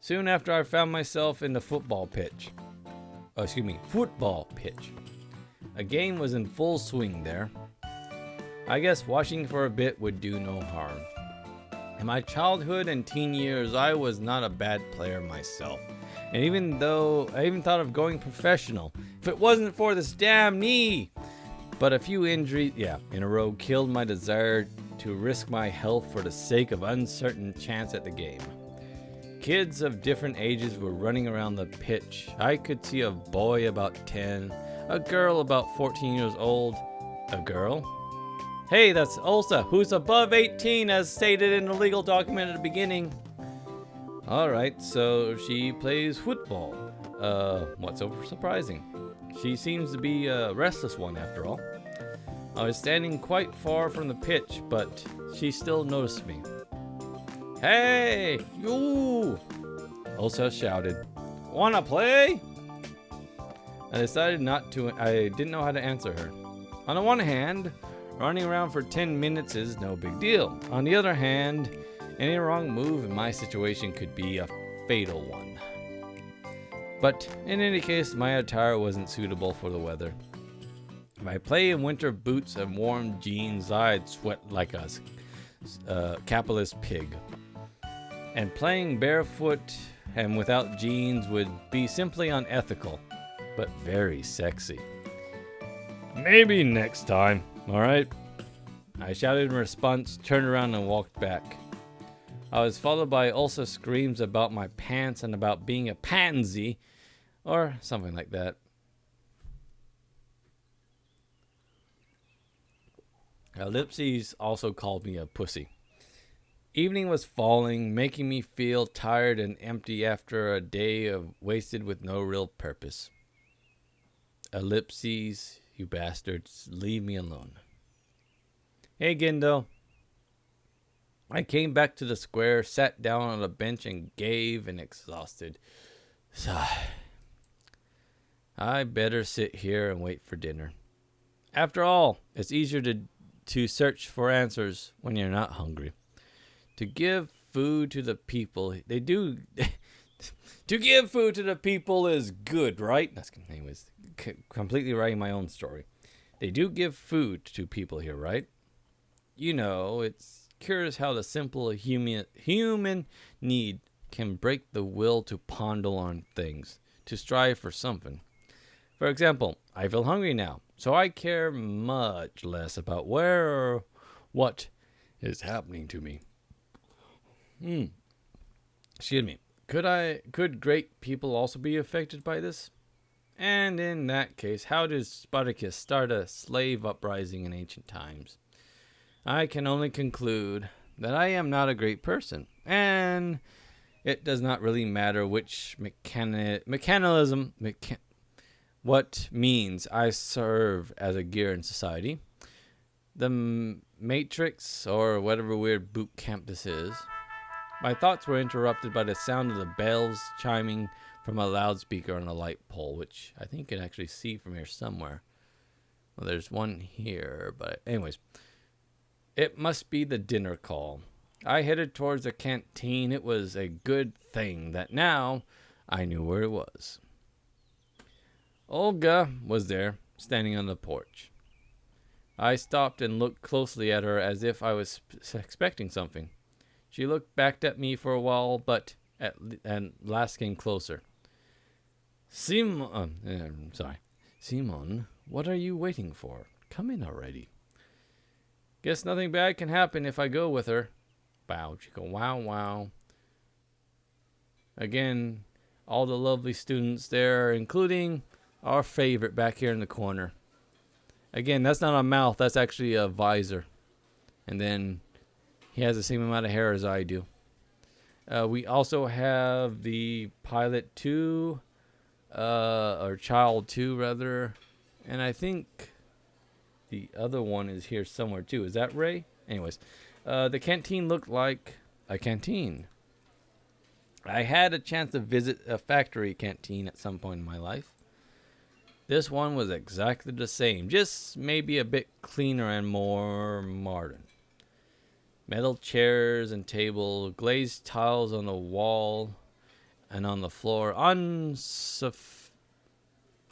Soon after, I found myself in the football pitch. Football pitch. A game was in full swing there. I guess watching for a bit would do no harm. In my childhood and teen years, I was not a bad player myself. And even though I even thought of going professional, if it wasn't for this damn knee. But a few injuries, in a row killed my desire to risk my health for the sake of uncertain chance at the game. Kids of different ages were running around the pitch. I could see a boy about 10, a girl about 14 years old. A girl? Hey, that's Ulsa, who's above 18 as stated in the legal document at the beginning. Alright, so she plays football. What's so surprising? She seems to be a restless one after all. I was standing quite far from the pitch, but she still noticed me. Hey, you! Ulsa shouted. Wanna play? I decided I didn't know how to answer her. On the one hand, running around for 10 minutes is no big deal. On the other hand, any wrong move in my situation could be a fatal one. But in any case, my attire wasn't suitable for the weather. If I play in winter boots and warm jeans, I'd sweat like a capitalist pig. And playing barefoot and without jeans would be simply unethical, but very sexy. Maybe next time, alright? I shouted in response, turned around and walked back. I was followed by Ulsa screams about my pants and about being a pansy, or something like that. Ellipses also called me a pussy. Evening was falling, making me feel tired and empty after a day of wasted with no real purpose. Ellipses, you bastards, leave me alone. Hey, Gendo. I came back to the square, sat down on a bench, and gave an exhausted sigh. I better sit here and wait for dinner. After all, it's easier to search for answers when you're not hungry. To give food to the people, to give food to the people is good, right? Anyways, completely writing my own story. They do give food to people here, right? You know, it's curious how the simple human need can break the will to ponder on things, to strive for something. For example, I feel hungry now, so I care much less about where or what is happening to me. Excuse me. Could great people also be affected by this? And in that case, how did Spartacus start a slave uprising in ancient times? I can only conclude that I am not a great person, and it does not really matter which what means I serve as a gear in society. The Matrix, or whatever weird boot camp this is. My thoughts were interrupted by the sound of the bells chiming from a loudspeaker on a light pole, which I think you can actually see from here somewhere. Well, there's one here, but anyways. It must be the dinner call. I headed towards the canteen. It was a good thing that now I knew where it was. Olga was there, standing on the porch. I stopped and looked closely at her as if I was expecting something. She looked back at me for a while, but at last came closer. Simon, what are you waiting for? Come in already. Guess nothing bad can happen if I go with her. Bow, chica, wow, wow. Again, all the lovely students there, including our favorite back here in the corner. Again, that's not a mouth, that's actually a visor. And then he has the same amount of hair as I do. We also have the Pilot 2, or Child 2 rather. And I think the other one is here somewhere too. Is that Ray? Anyways, the canteen looked like a canteen. I had a chance to visit a factory canteen at some point in my life. This one was exactly the same, just maybe a bit cleaner and more modern. Metal chairs and table, glazed tiles on the wall, and on the floor,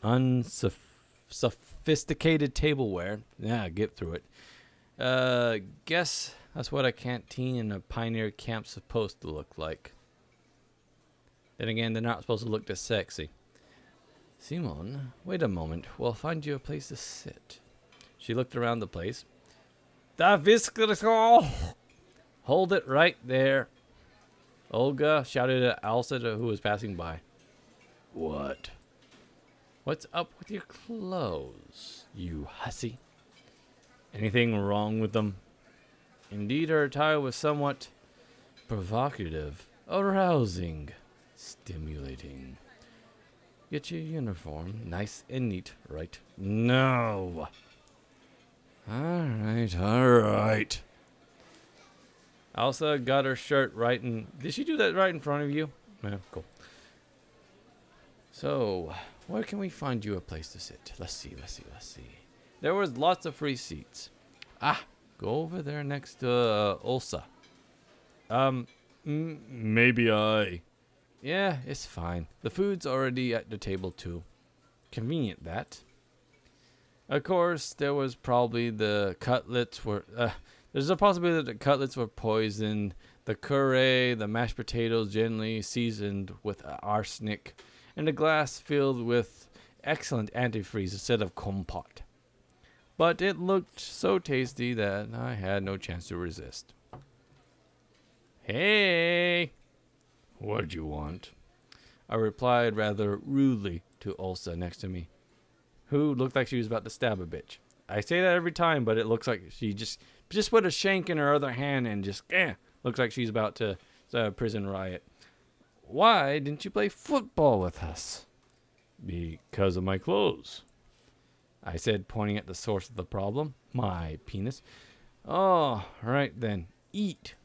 unsophisticated tableware. Yeah, get through it. Guess that's what a canteen in a pioneer camp's supposed to look like. Then again, they're not supposed to look this sexy. Simon, wait a moment. We'll find you a place to sit. She looked around the place. Da Viscosol! Hold it right there. Olga shouted at Elsa, who was passing by. What? What's up with your clothes, you hussy? Anything wrong with them? Indeed, her attire was somewhat provocative, arousing, stimulating. Get your uniform nice and neat, right? No. Alright. Elsa got her shirt right in... Did she do that right in front of you? Yeah, cool. So, where can we find you a place to sit? Let's see. There was lots of free seats. Go over there next to Ulsa. Maybe I... Yeah, it's fine. The food's already at the table too. Convenient, that. Of course, there was probably the cutlets were... there's a possibility that the cutlets were poisoned. The curry, the mashed potatoes gently seasoned with arsenic. And a glass filled with excellent antifreeze instead of compote. But it looked so tasty that I had no chance to resist. Hey! What'd you want? I replied rather rudely to Ulsa next to me, who looked like she was about to stab a bitch. I say that every time, but it looks like she just put a shank in her other hand and just, looks like she's about to start a prison riot. Why didn't you play football with us? Because of my clothes, I said, pointing at the source of the problem, my penis. Oh, right then. Eat.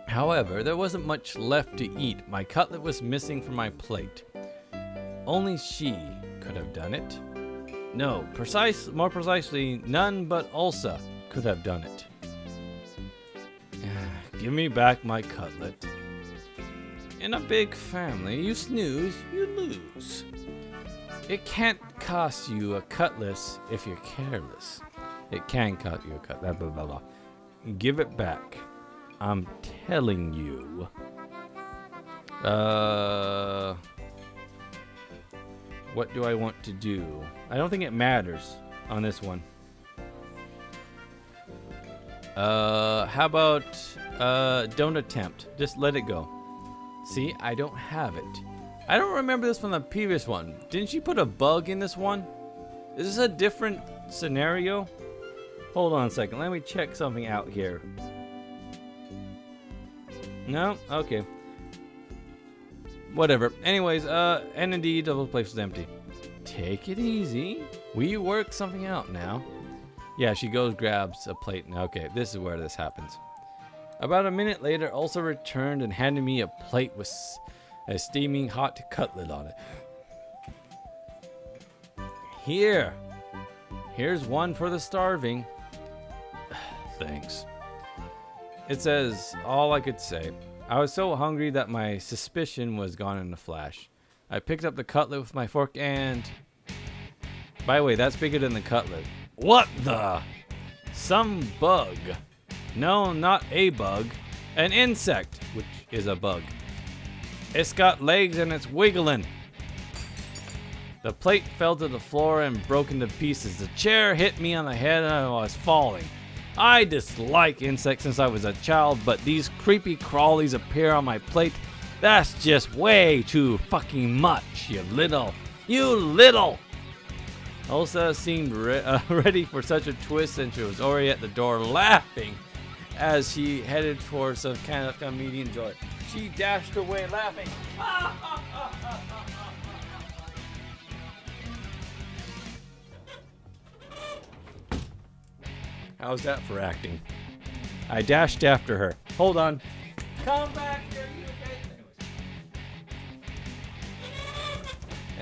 However, there wasn't much left to eat. My cutlet was missing from my plate. Only she could have done it. No, more precisely, none but Ulsa could have done it. Give me back my cutlet. In a big family, you snooze, you lose. It can't cost you a cutlass if you're careless. It can cost you a cutlass. Blah, blah, blah. Give it back. I'm telling you. What do I want to do? I don't think it matters on this one. How about don't attempt. Just let it go. See, I don't have it. I don't remember this from the previous one. Didn't she put a bug in this one? Is this a different scenario? Hold on a second. Let me check something out here. No? Okay. Whatever. Anyways, and indeed, the place was empty. Take it easy. We work something out now. Yeah, she goes, grabs a plate. Okay, this is where this happens. About a minute later, Ulsa returned and handed me a plate with a steaming hot cutlet on it. Here's one for the starving. Thanks. It says all I could say. I was so hungry that my suspicion was gone in a flash. I picked up the cutlet with my fork and... By the way, that's bigger than the cutlet. What the? Some bug. No, not a bug. An insect, which is a bug. It's got legs and it's wiggling. The plate fell to the floor and broke into pieces. The chair hit me on the head and I was falling. I dislike insects since I was a child, but these creepy crawlies appear on my plate. That's just way too fucking much, you little. Ulsa seemed ready for such a twist, and she was already at the door laughing as she headed for some kind of comedian joy. She dashed away laughing. How's that for acting? I dashed after her. Hold on. Come back here, you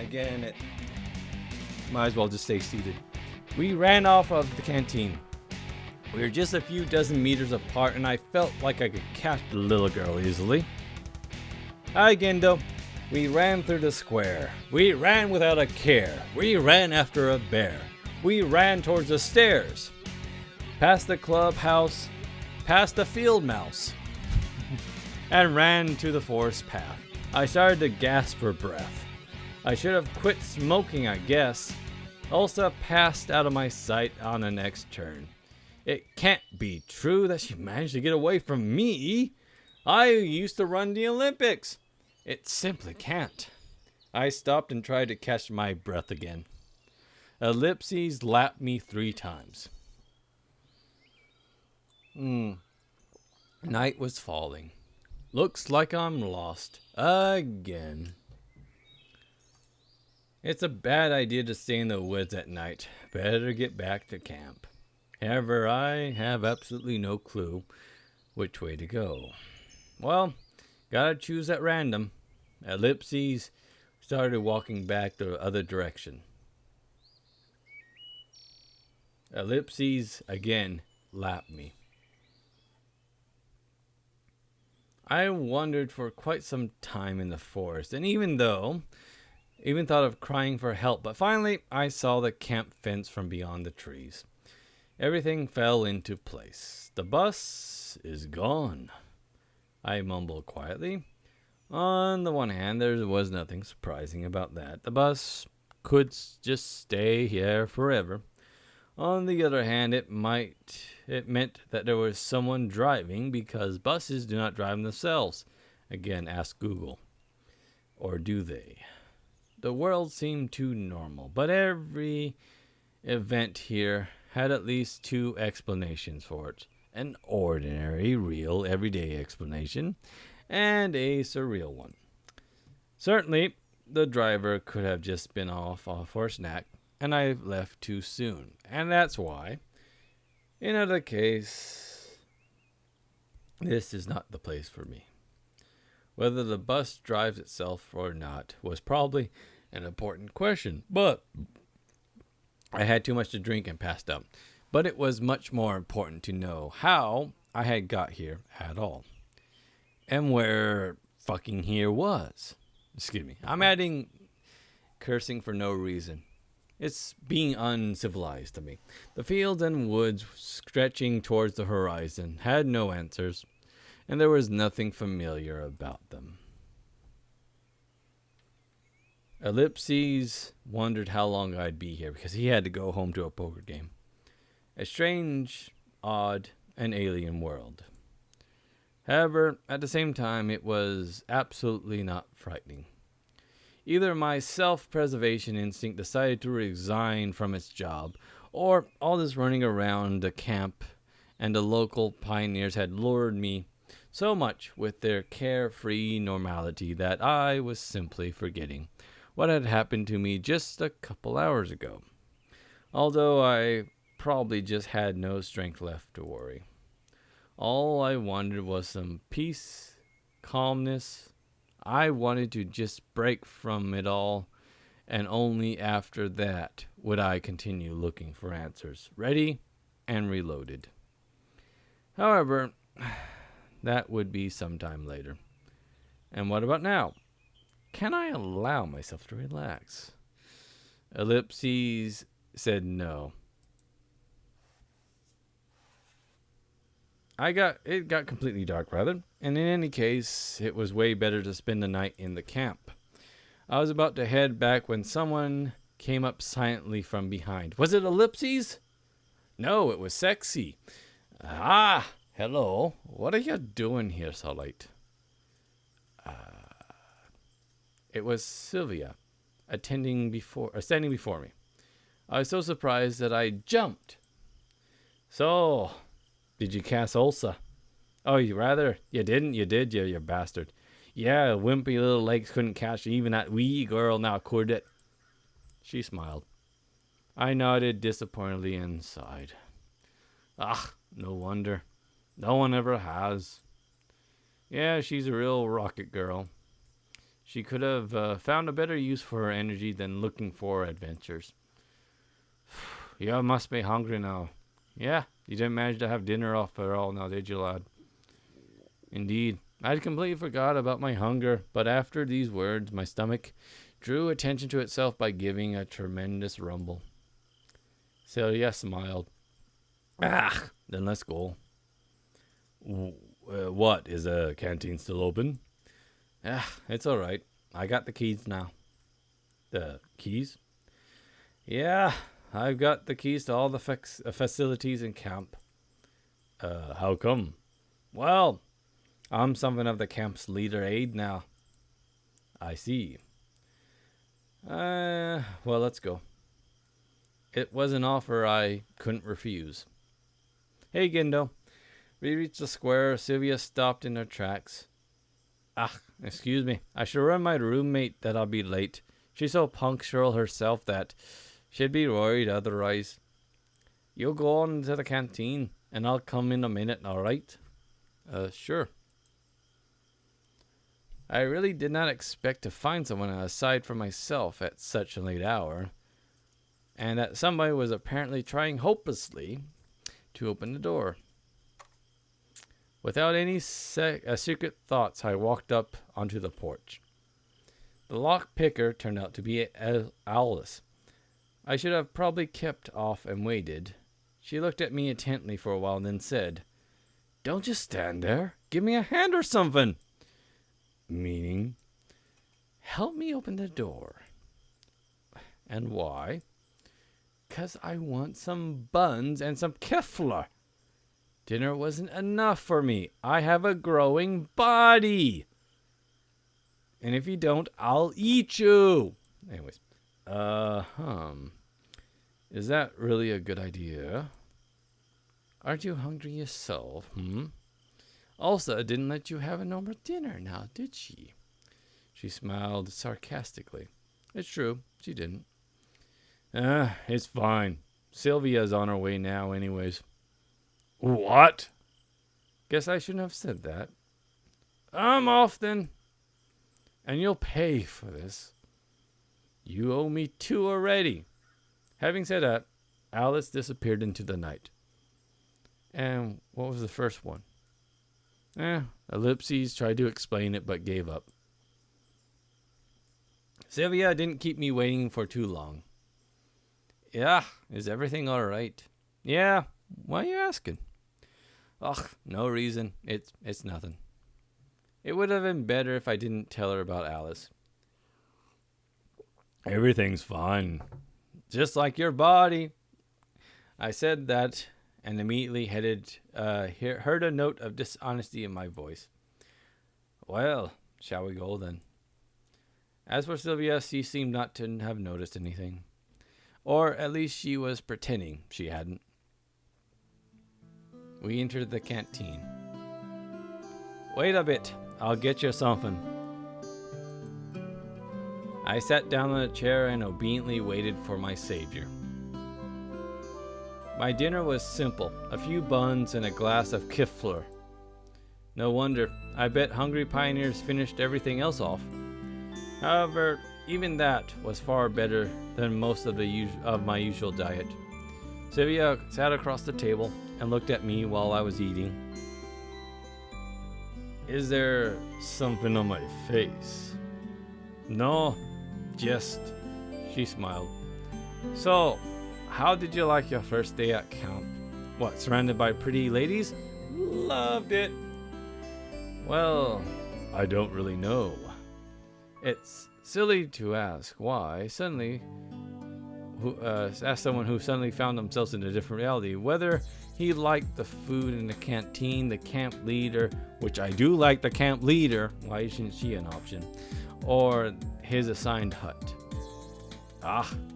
okay? Again, it might as well just stay seated. We ran off of the canteen. We were just a few dozen meters apart, and I felt like I could catch the little girl easily. Hi, Gendo. We ran through the square. We ran without a care. We ran after a bear. We ran towards the stairs. Past the clubhouse, past the field mouse, and ran to the forest path. I started to gasp for breath. I should have quit smoking, I guess. Elsa passed out of my sight on the next turn. It can't be true that she managed to get away from me. I used to run the Olympics. It simply can't. I stopped and tried to catch my breath again. Ellipses lapped me 3 times. Night was falling. Looks like I'm lost again. It's a bad idea to stay in the woods at night. Better get back to camp. However, I have absolutely no clue which way to go. Well, gotta choose at random. Ellipses started walking back the other direction. Ellipses again lapped me. I wandered for quite some time in the forest, and even thought of crying for help, but finally I saw the camp fence from beyond the trees. Everything fell into place. The bus is gone, I mumbled quietly. On the one hand, there was nothing surprising about that. The bus could just stay here forever. On the other hand, it meant that there was someone driving, because buses do not drive themselves. Again, ask Google. Or do they? The world seemed too normal, but every event here had at least 2 explanations for it. An ordinary, real, everyday explanation, and a surreal one. Certainly, the driver could have just been off for a snack, and I left too soon. And that's why, in either case, this is not the place for me. Whether the bus drives itself or not was probably an important question, but I had too much to drink and passed out. But it was much more important to know how I had got here at all. And where fucking here was. Excuse me. I'm adding cursing for no reason. It's being uncivilized to me. The fields and woods stretching towards the horizon had no answers, and there was nothing familiar about them. Ellipses wondered how long I'd be here, because he had to go home to a poker game. A strange, odd, and alien world. However, at the same time, it was absolutely not frightening. Either my self-preservation instinct decided to resign from its job, or all this running around the camp and the local pioneers had lured me so much with their carefree normality that I was simply forgetting what had happened to me just a couple hours ago. Although I probably just had no strength left to worry. All I wanted was some peace, calmness. I wanted to just break from it all, and only after that would I continue looking for answers, ready and reloaded. However, that would be sometime later. And what about now? Can I allow myself to relax? Ellipses said no. It got completely dark, rather, and in any case, it was way better to spend the night in the camp. I was about to head back when someone came up silently from behind. Was it Ellipses? No, it was Sexy. Ah, hello. What are you doing here so late? It was Sylvia, standing before me. I was so surprised that I jumped. So, did you cast Ulsa? Oh, you didn't? You did, you bastard. Yeah, wimpy little legs couldn't catch even that wee girl, now could it? She smiled. I nodded disappointedly and sighed. Ah, no wonder. No one ever has. Yeah, she's a real rocket girl. She could have found a better use for her energy than looking for adventures. You must be hungry now. Yeah, you didn't manage to have dinner off at all now, did you, lad? Indeed. I'd completely forgot about my hunger, but after these words, my stomach drew attention to itself by giving a tremendous rumble. Celia smiled. Ah, then let's go. What, is the canteen still open? Ah, it's all right. I got the keys now. The keys? Yeah, I've got the keys to all the facilities in camp. How come? Well, I'm something of the camp's leader aide now. I see. Well, let's go. It was an offer I couldn't refuse. Hey, Gindo. We reached the square. Sylvia stopped in her tracks. Ah, excuse me. I should remind my roommate that I'll be late. She's so punctual herself that she'd be worried otherwise. You'll go on to the canteen, and I'll come in a minute, all right? Sure. I really did not expect to find someone aside from myself at such a late hour, and that somebody was apparently trying hopelessly to open the door. Without any secret thoughts, I walked up onto the porch. The lock picker turned out to be Alice. I should have probably kept off and waited. She looked at me intently for a while and then said, "Don't just stand there. Give me a hand or something." Meaning? Help me open the door. And why? 'Cause I want some buns and some keflar. Dinner wasn't enough for me. I have a growing body. And if you don't, I'll eat you. Anyways. Is that really a good idea? Aren't you hungry yourself, Elsa didn't let you have a normal dinner now, did she? She smiled sarcastically. It's true, she didn't. It's fine. Sylvia's on her way now anyways. What? Guess I shouldn't have said that. I'm off then. And you'll pay for this. You owe me 2 already. Having said that, Alice disappeared into the night. And what was the first one? Ellipses tried to explain it but gave up. Sylvia didn't keep me waiting for too long. Yeah, is everything all right? Yeah, why are you asking? Ugh, no reason. It's nothing. It would have been better if I didn't tell her about Alice. Everything's fine. Just like your body. I said that and immediately heard a note of dishonesty in my voice. Well, shall we go then? As for Sylvia, she seemed not to have noticed anything. Or at least she was pretending she hadn't. We entered the canteen. Wait a bit, I'll get you something. I sat down on a chair and obediently waited for my savior. My dinner was simple, a few buns and a glass of keflar. No wonder, I bet hungry pioneers finished everything else off. However, even that was far better than most of my usual diet. Sylvia sat across the table and looked at me while I was eating. Is there something on my face? No, just, she smiled. So, how did you like your first day at camp? What, surrounded by pretty ladies? Loved it. Well, I don't really know. It's silly to ask why suddenly, ask someone who suddenly found themselves in a different reality, whether he liked the food in the canteen, the camp leader, which I do like the camp leader, why isn't she an option, or his assigned hut.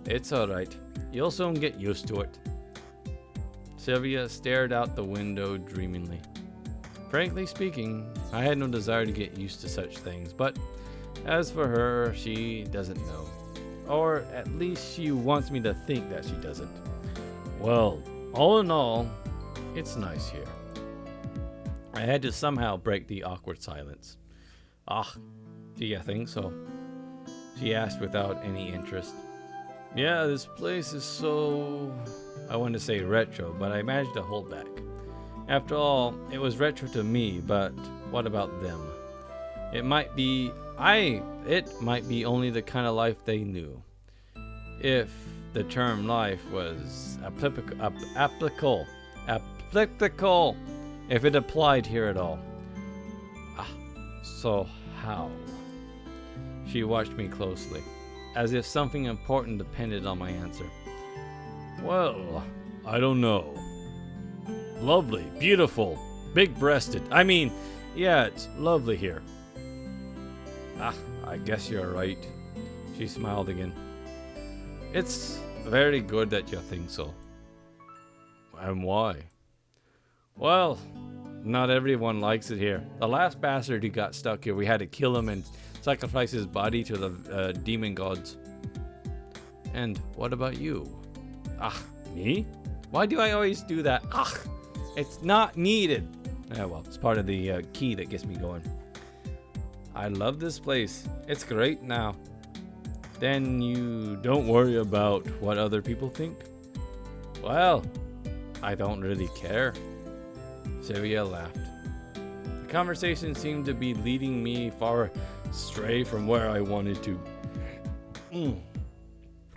It's alright. You'll soon get used to it. Sylvia stared out the window dreamingly. Frankly speaking, I had no desire to get used to such things, but as for her, she doesn't know. Or at least she wants me to think that she doesn't. Well, all in all, it's nice here. I had to somehow break the awkward silence. Do you think so? She asked without any interest. Yeah, this place is so... I wanted to say retro, but I managed to hold back. After all, it was retro to me, but what about them? It might be only the kind of life they knew. If the term life was applicable, if it applied here at all. So how? She watched me closely, as if something important depended on my answer. Well, I don't know. Lovely, beautiful, big-breasted. I mean, yeah, it's lovely here. I guess you're right. She smiled again. It's very good that you think so. And why? Well, not everyone likes it here. The last bastard who got stuck here, we had to kill him and sacrifice his body to the demon gods. And what about you? Me? Why do I always do that? It's not needed. Yeah, well, it's part of the key that gets me going. I love this place. It's great now. Then you don't worry about what other people think? Well, I don't really care. Sylvia laughed. The conversation seemed to be leading me far astray from where I wanted to.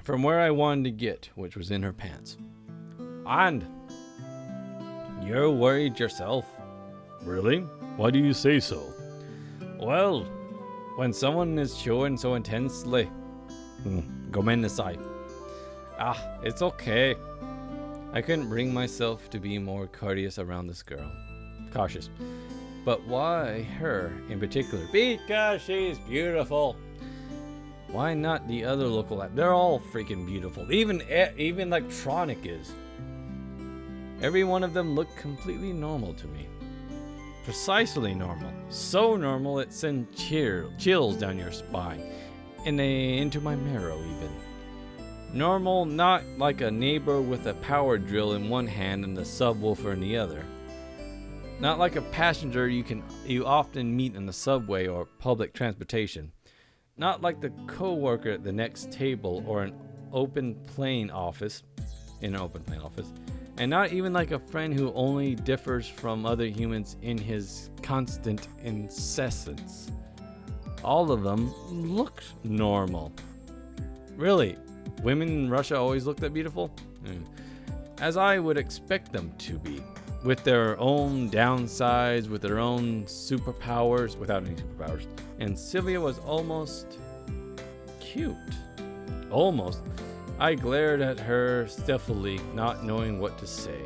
From where I wanted to get, which was in her pants. And you're worried yourself? Really? Why do you say so? Well, when someone is showing so intensely. Go inside. It's okay. I couldn't bring myself to be more courteous around this girl. Cautious. But why her in particular? Because she's beautiful. Why not the other local app? They're all freaking beautiful. Even Electronic is. Every one of them looked completely normal to me. Precisely normal. So normal it sent chills down your spine. Into my marrow even. Normal, not like a neighbor with a power drill in one hand and a subwoofer in the other. Not like a passenger you often meet in the subway or public transportation. Not like the co-worker at the next table or an open plan office. And not even like a friend who only differs from other humans in his constant incessance. All of them looked normal. Really, women in Russia always look that beautiful? As I would expect them to be. With their own downsides, with their own superpowers, without any superpowers. And Sylvia was almost cute. Almost. I glared at her stiffly, not knowing what to say.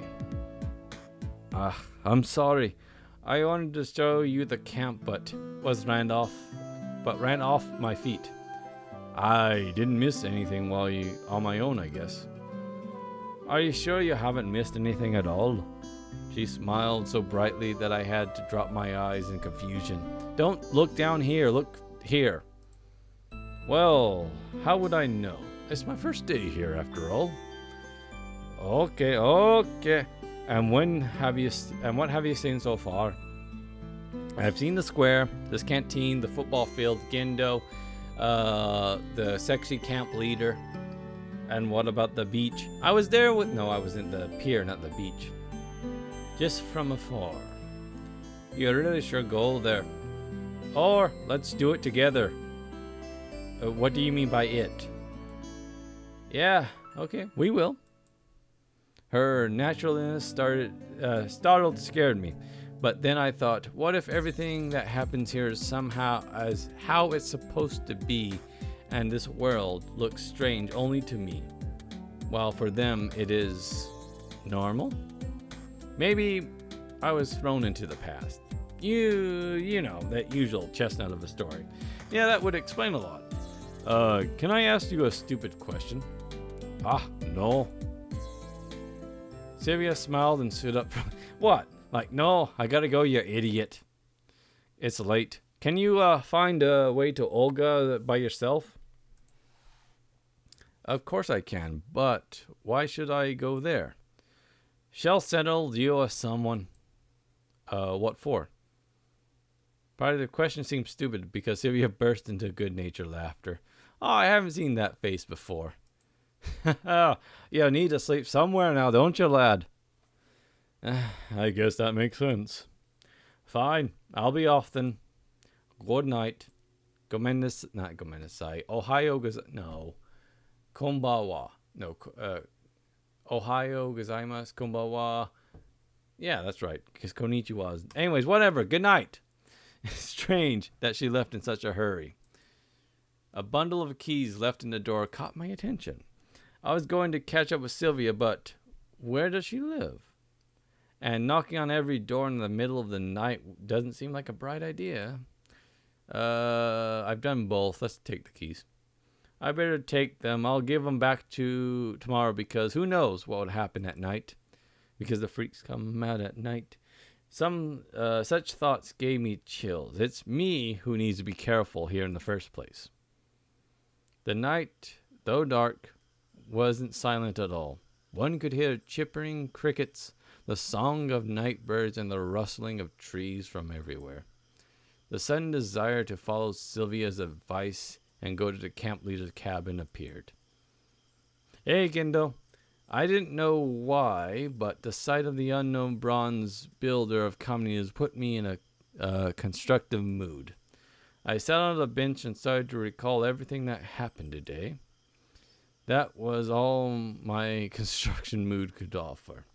I'm sorry. I wanted to show you the camp, but ran off my feet. I didn't miss anything on my own, I guess. Are you sure you haven't missed anything at all? She smiled so brightly that I had to drop my eyes in confusion. Don't look down here, look here. Well, how would I know? It's my first day here after all. Okay. And what have you seen so far? I've seen the square, this canteen, the football field, Gendo, the sexy camp leader. And what about the beach? I was in the pier, not the beach. Just from afar. You really should go there. Or let's do it together. What do you mean by it? Yeah, okay, we will. Her naturalness scared me. But then I thought, what if everything that happens here is somehow as how it's supposed to be, and this world looks strange only to me, while for them it is normal? Maybe I was thrown into the past. You know, that usual chestnut of a story. Yeah, that would explain a lot. Can I ask you a stupid question? No. Sylvia smiled and stood up. What? Like, no, I gotta go, you idiot. It's late. Can you find a way to Olga by yourself? Of course I can, but why should I go there? Shall settle you with someone. What for? Part of the question seemed stupid because Sylvia burst into good-natured laughter. Oh, I haven't seen that face before. You need to sleep somewhere now, don't you, lad? I guess that makes sense. Fine, I'll be off then. Good night. Not gomenasai. Ohio no. Konbawa. No, Ohio gozaimasu. Konbawa. Yeah, that's right. Because konnichiwa is... Anyways, whatever. Good night. Strange that she left in such a hurry. A bundle of keys left in the door caught my attention. I was going to catch up with Sylvia, but where does she live? And knocking on every door in the middle of the night doesn't seem like a bright idea. I've done both. Let's take the keys. I better take them. I'll give them back to tomorrow because who knows what would happen at night. Because the freaks come out at night. Some such thoughts gave me chills. It's me who needs to be careful here in the first place. The night, though dark, wasn't silent at all. One could hear chirping crickets, the song of night birds, and the rustling of trees from everywhere. The sudden desire to follow Sylvia's advice and go to the camp leader's cabin appeared. Hey, Gendo. I didn't know why, but the sight of the unknown bronze builder of communities put me in a constructive mood. I sat on the bench and started to recall everything that happened today. That was all my construction mood could offer.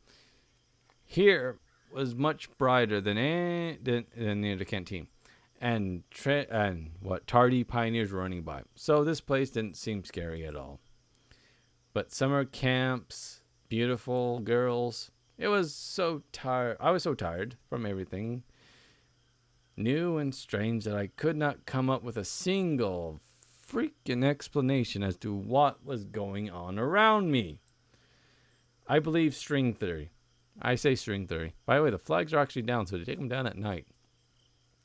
Here was much brighter than near the canteen, and tardy pioneers were running by. So this place didn't seem scary at all. But summer camps, beautiful girls. I was so tired from everything new and strange that I could not come up with a single freaking explanation as to what was going on around me. I believe string theory. I say string theory. By the way, the flags are actually down, so they take them down at night.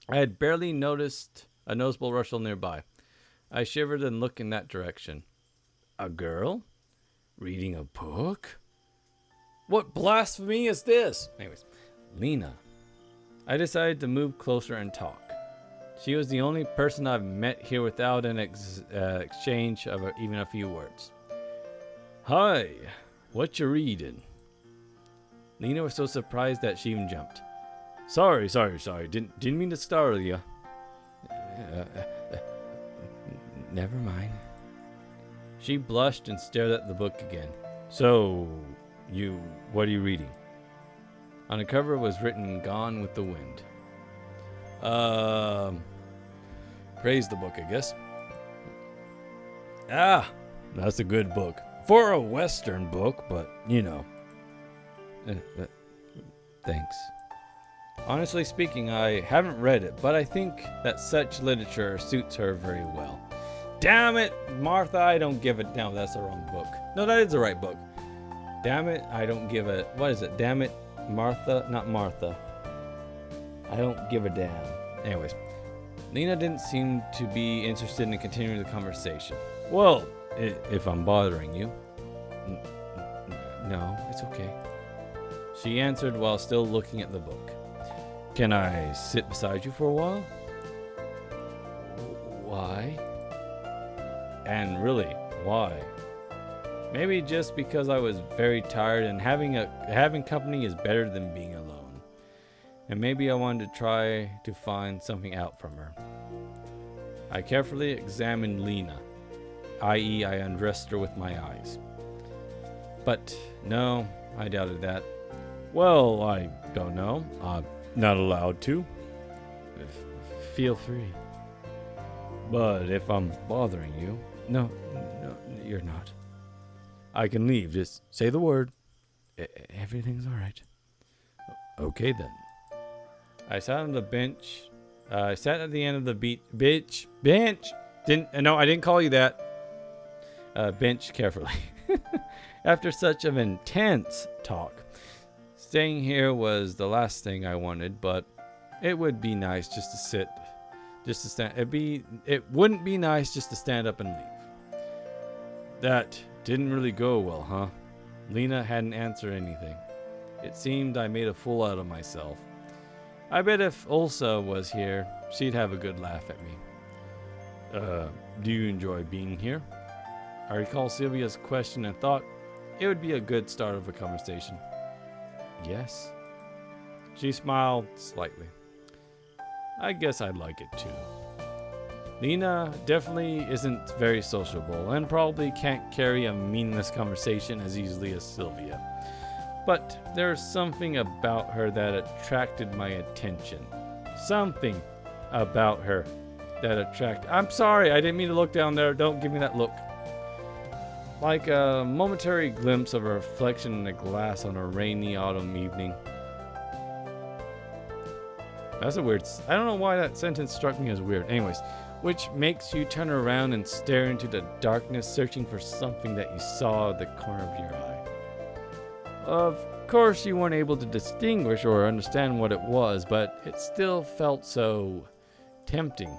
I had barely noticed a noticeable rustle nearby. I shivered and looked in that direction. A girl? Reading a book? What blasphemy is this? Anyways, Lena. I decided to move closer and talk. She was the only person I've met here without an exchange of even a few words. Hi, what you reading? Lena was so surprised that she even jumped. Sorry. Didn't mean to startle you. Never mind. She blushed and stared at the book again. So, what are you reading? On the cover was written, Gone with the Wind. Praise the book, I guess. Ah, that's a good book. For a Western book, but, you know. Thanks. Honestly speaking, I haven't read it, but I think that such literature suits her very well. Damn it, Martha, I don't give a damn. That's the wrong book. No, that is the right book. Damn it, I don't give a... What is it? Damn it, Martha? Not Martha. I don't give a damn. Anyways, Lena didn't seem to be interested in continuing the conversation. Well, if I'm bothering you. No, it's okay. She answered while still looking at the book. Can I sit beside you for a while? Why? And really, why? Maybe just because I was very tired and having company is better than being alone. And maybe I wanted to try to find something out from her. I carefully examined Lena, i.e. I undressed her with my eyes. But no, I doubted that. Well, I don't know. I'm not allowed to. Feel free. But if I'm bothering you... No, you're not. I can leave. Just say the word. Everything's all right. Okay, then. I sat on the bench. I sat at the end of the bench. I didn't call you that. Bench carefully. After such an intense talk, staying here was the last thing I wanted, but it would be nice just to sit, just to stand. It wouldn't be nice just to stand up and leave. That didn't really go well, huh? Lena hadn't answered anything. It seemed I made a fool out of myself. I bet if Ulsa was here, she'd have a good laugh at me. Do you enjoy being here? I recall Sylvia's question and thought it would be a good start of a conversation. Yes. She smiled slightly. I guess I'd like it too. Lena definitely isn't very sociable and probably can't carry a meaningless conversation as easily as Sylvia. But there's something about her that attracted my attention. Something about her that attracted... I'm sorry, I didn't mean to look down there. Don't give me that look. Like a momentary glimpse of a reflection in the glass on a rainy autumn evening. That's a weird... I don't know why that sentence struck me as weird. Anyways, which makes you turn around and stare into the darkness, searching for something that you saw at the corner of your eye. Of course, you weren't able to distinguish or understand what it was, but it still felt so tempting.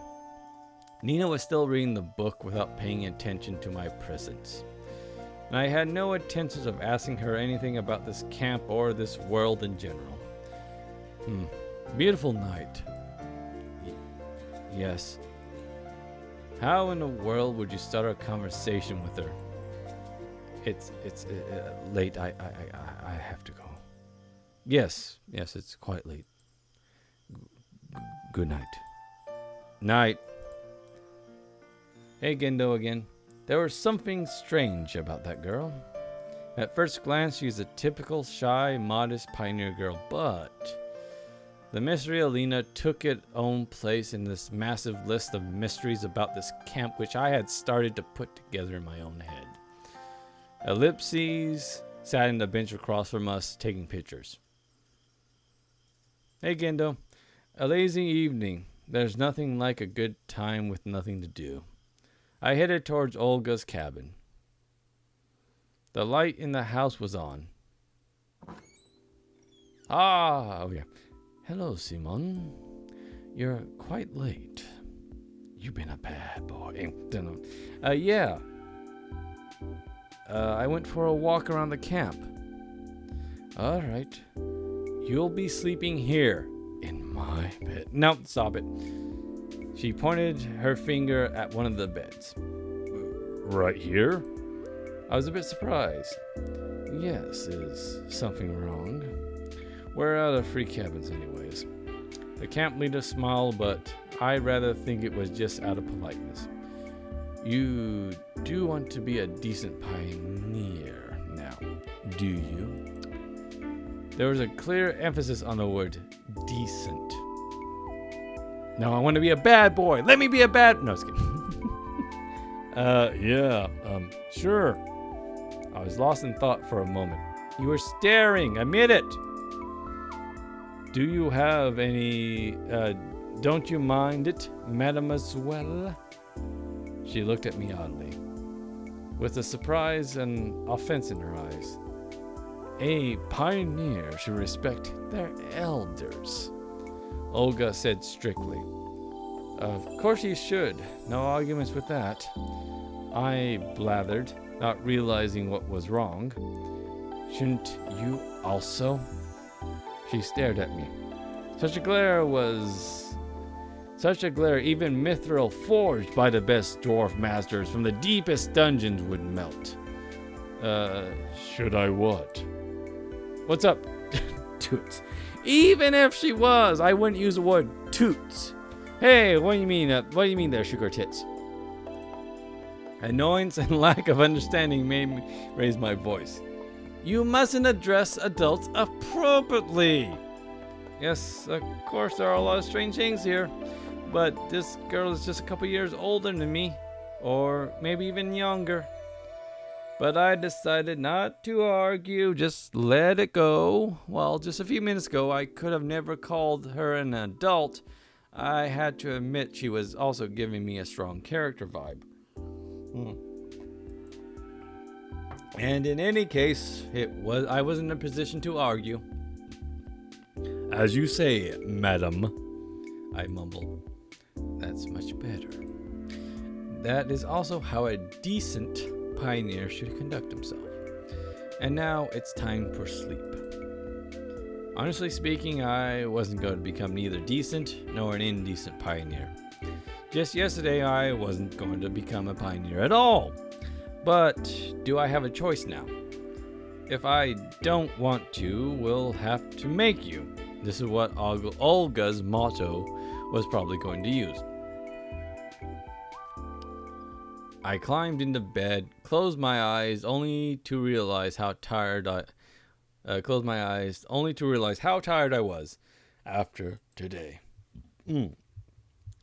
Nina was still reading the book without paying attention to my presence. And I had no intentions of asking her anything about this camp or this world in general. Beautiful night. Yes. How in the world would you start a conversation with her? It's late. I have to go. Yes, it's quite late. Good night. Night. Hey, Gendo again. There was something strange about that girl. At first glance, she's a typical shy, modest pioneer girl, but the mystery of Lena took its own place in this massive list of mysteries about this camp, which I had started to put together in my own head. Ellipses sat in the bench across from us, taking pictures. Hey, Gendo. A lazy evening. There's nothing like a good time with nothing to do. I headed towards Olga's cabin. The light in the house was on. Oh yeah. Hello, Simon. You're quite late. You've been a bad boy. Yeah. I went for a walk around the camp. All right. You'll be sleeping here in my bed. No, stop it. She pointed her finger at one of the beds. Right here? I was a bit surprised. Yes, is something wrong? We're out of free cabins anyways. The camp leader smiled, but I'd rather think it was just out of politeness. You do want to be a decent pioneer now, do you? There was a clear emphasis on the word decent. No, I want to be a bad boy. Let me be a bad... No, I was kidding. Sure. I was lost in thought for a moment. You were staring. Admit it. Do you have any... don't you mind it, mademoiselle? She looked at me oddly, with a surprise and offense in her eyes. A pioneer should respect their elders, Olga said strictly. Of course he should. No arguments with that. I blathered, not realizing what was wrong. Shouldn't you also? She stared at me. Such a glare even mithril forged by the best dwarf masters from the deepest dungeons would melt. Should I what? What's up? Toots. Even if she was, I wouldn't use the word toots. Hey, what do you mean there, sugar tits? Annoyance and lack of understanding made me raise my voice. You mustn't address adults appropriately. Yes, of course there are a lot of strange things here, but this girl is just a couple years older than me, or maybe even younger. But I decided not to argue, just let it go. Well, just a few minutes ago, I could have never called her an adult. I had to admit she was also giving me a strong character vibe. And in any case, I was in a position to argue. As you say, madam, I mumbled. That's much better. That is also how a decent pioneer should conduct himself. And now it's time for sleep. Honestly speaking, I wasn't going to become neither decent nor an indecent pioneer. Just yesterday, I wasn't going to become a pioneer at all. But do I have a choice now? If I don't want to, we'll have to make you. This is what Olga's motto was probably going to use. I climbed into bed, closed my eyes, only to realize how tired I was after today.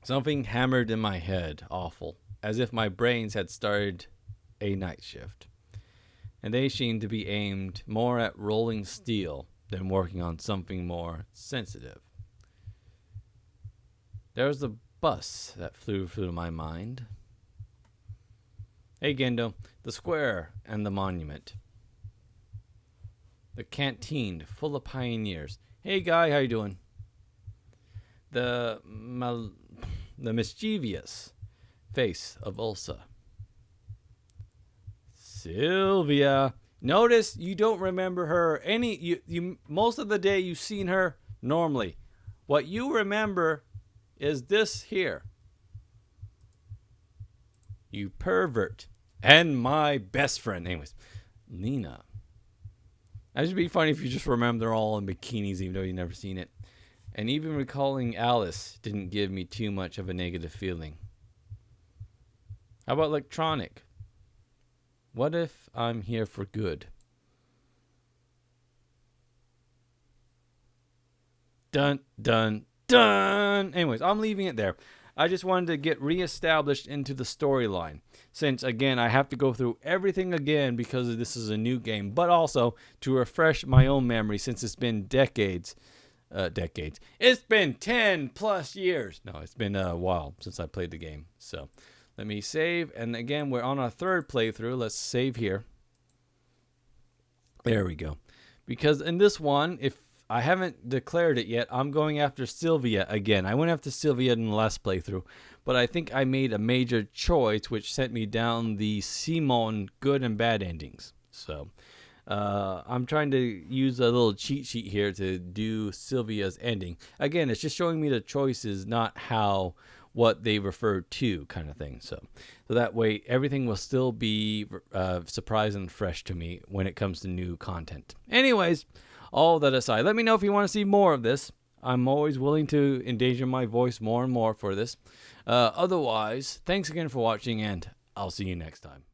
Something hammered in my head, awful, as if my brains had started a night shift. And they seemed to be aimed more at rolling steel than working on something more sensitive. There was the bus that flew through my mind. Hey Gendo, the square and the monument. The canteen full of pioneers. Hey Guy, how you doing? The mischievous face of Ulsa. Sylvia. Notice you don't remember her you most of the day you've seen her normally. What you remember is this here. You pervert. And my best friend. Anyways, Lena. That would be funny if you just remember they're all in bikinis even though you've never seen it. And even recalling Alice didn't give me too much of a negative feeling. How about electronic? What if I'm here for good? Dun, dun, dun. Anyways, I'm leaving it there. I just wanted to get reestablished into the storyline. Since, again, I have to go through everything again because this is a new game. But also to refresh my own memory since it's been decades. It's been 10 plus years. No, it's been a while since I played the game. So let me save. And again, we're on our third playthrough. Let's save here. There we go. Because in this one, if I haven't declared it yet, I'm going after Sylvia again. I went after Sylvia in the last playthrough, but I think I made a major choice which sent me down the Simon good and bad endings. So I'm trying to use a little cheat sheet here to do Sylvia's ending. Again, it's just showing me the choices, not what they refer to kind of thing. So that way everything will still be surprise and fresh to me when it comes to new content. Anyways, all that aside, let me know if you want to see more of this. I'm always willing to endanger my voice more and more for this. Otherwise, thanks again for watching, and I'll see you next time.